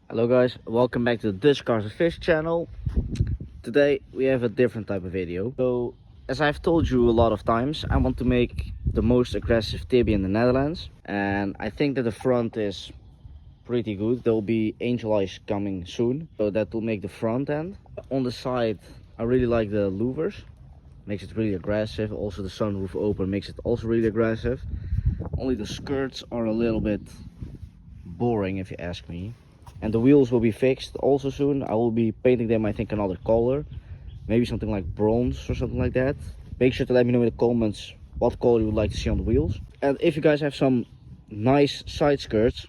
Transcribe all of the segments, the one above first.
Hello guys, welcome back to the Dutchcarsofficial channel. Today we have a different type of video. So as I've told you a lot of times, I want to make the most aggressive Tibi in the Netherlands, and I think that the front is pretty good. There will be angel eyes coming soon, so that will make the front end. On the side I really like the louvers, makes it really aggressive. Also the sunroof open makes it also really aggressive. Only the skirts are a little bit boring if you ask me. And the wheels will be fixed also soon. I will be painting them, I think, another color, maybe something like bronze or something like that. Make sure to let me know in the comments what color you would like to see on the wheels. And if you guys have some nice side skirts,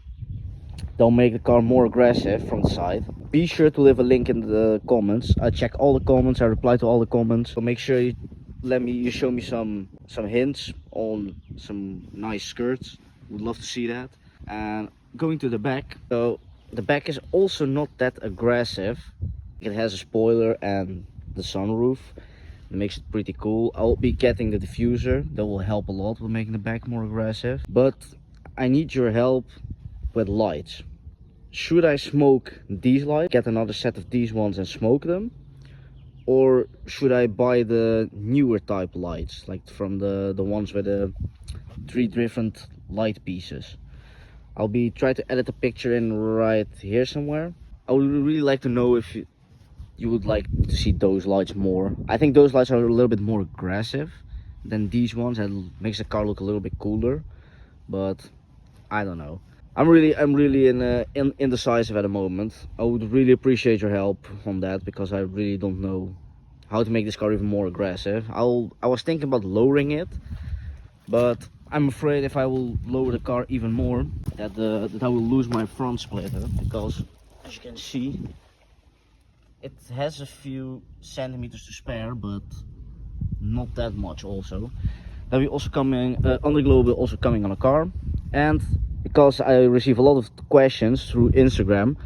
they'll make the car more aggressive from the side. Be sure to leave a link in the comments. I check all the comments, I reply to all the comments, so make sure you show me some hints on some nice skirts. Would love to see that. And going to the back, so the back is also not that aggressive. It has a spoiler and the sunroof. It makes it pretty cool. I'll be getting the diffuser. That will help a lot with making the back more aggressive. But I need your help with lights. Should I smoke these lights, get another set of these ones and smoke them? Or should I buy the newer type lights, like from the ones with the 3 different light pieces? I'll be trying to edit a picture in right here somewhere. I would really like to know if you would like to see those lights more. I think those lights are a little bit more aggressive than these ones, and makes the car look a little bit cooler. But I don't know. I'm really indecisive at the moment. I would really appreciate your help on that, because I really don't know how to make this car even more aggressive. I was thinking about lowering it, but I'm afraid if I will lower the car even more, that I will lose my front splitter, because as you can see, it has a few centimeters to spare, but not that much also. That will also coming, underglow will also coming on a car. And because I receive a lot of questions through Instagram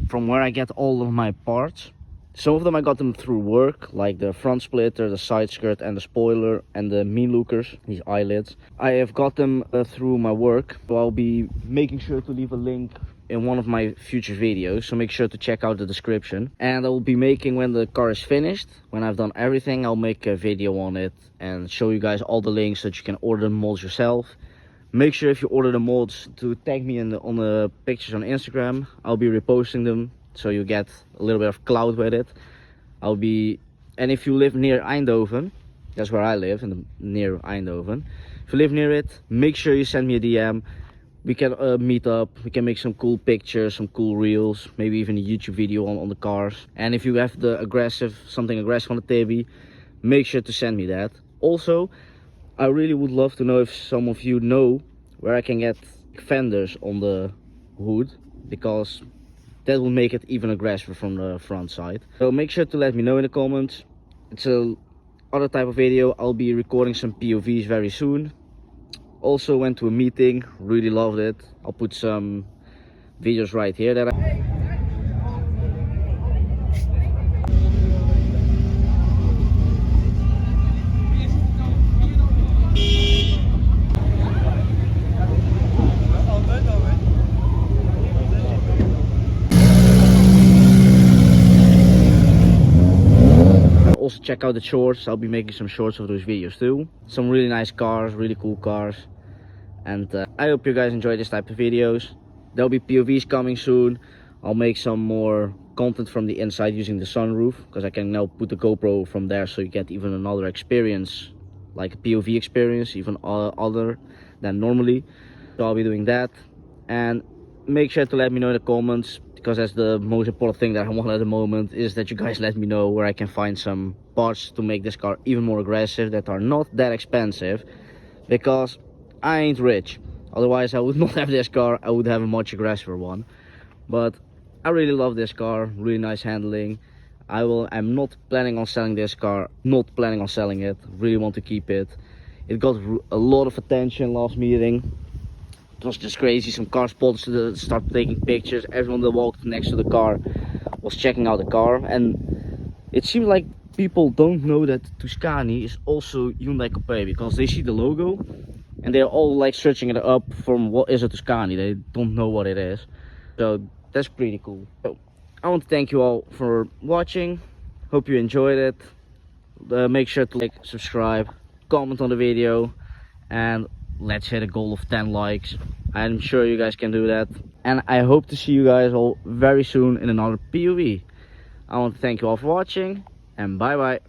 from where I get all of my parts. Some of them I got them through work, like the front splitter, the side skirt and the spoiler and the mean lookers, these eyelids. I have got them through my work, so I'll be making sure to leave a link in one of my future videos, so make sure to check out the description. And I will be making, when the car is finished, when I've done everything, I'll make a video on it and show you guys all the links so that you can order the molds yourself. Make sure if you order the molds to tag me on the pictures on Instagram. I'll be reposting them, so you get a little bit of clout with it. And if you live near Eindhoven, that's where I live, near Eindhoven. If you live near it, make sure you send me a DM. We can meet up, we can make some cool pictures, some cool reels, maybe even a YouTube video on the cars. And if you have something aggressive on the Tibi, make sure to send me that. Also, I really would love to know if some of you know where I can get fenders on the hood, because that will make it even aggressive from the front side. So make sure to let me know in the comments. It's a other type of video. I'll be recording some POVs very soon. Also went to a meeting, really loved it. I'll put some videos right here that also check out the shorts. I'll be making some shorts of those videos too. Some really nice cars, really cool cars. And I hope you guys enjoy this type of videos. There'll be POVs coming soon. I'll make some more content from the inside using the sunroof, because I can now put the GoPro from there, so you get even another experience, like a POV experience, even other than normally. So I'll be doing that. And make sure to let me know in the comments, because that's the most important thing that I want at the moment, is that you guys let me know where I can find some parts to make this car even more aggressive that are not that expensive, because I ain't rich. Otherwise I would not have this car, I would have a much aggressive one. But I really love this car, really nice handling. I'm not planning on selling this car, not planning on selling it, really want to keep it. It got a lot of attention last meeting. It was just crazy. Some car spotters started taking pictures. Everyone that walked next to the car was checking out the car, and it seems like people don't know that Tuscany is also Hyundai Coupe, because they see the logo and they're all like searching it up from what is a Tuscany. They don't know what it is. So that's pretty cool. So I want to thank you all for watching. Hope you enjoyed it. Make sure to like, subscribe, comment on the video, and let's hit a goal of 10 likes. I'm sure you guys can do that. And I hope to see you guys all very soon in another POV. I want to thank you all for watching, and bye bye.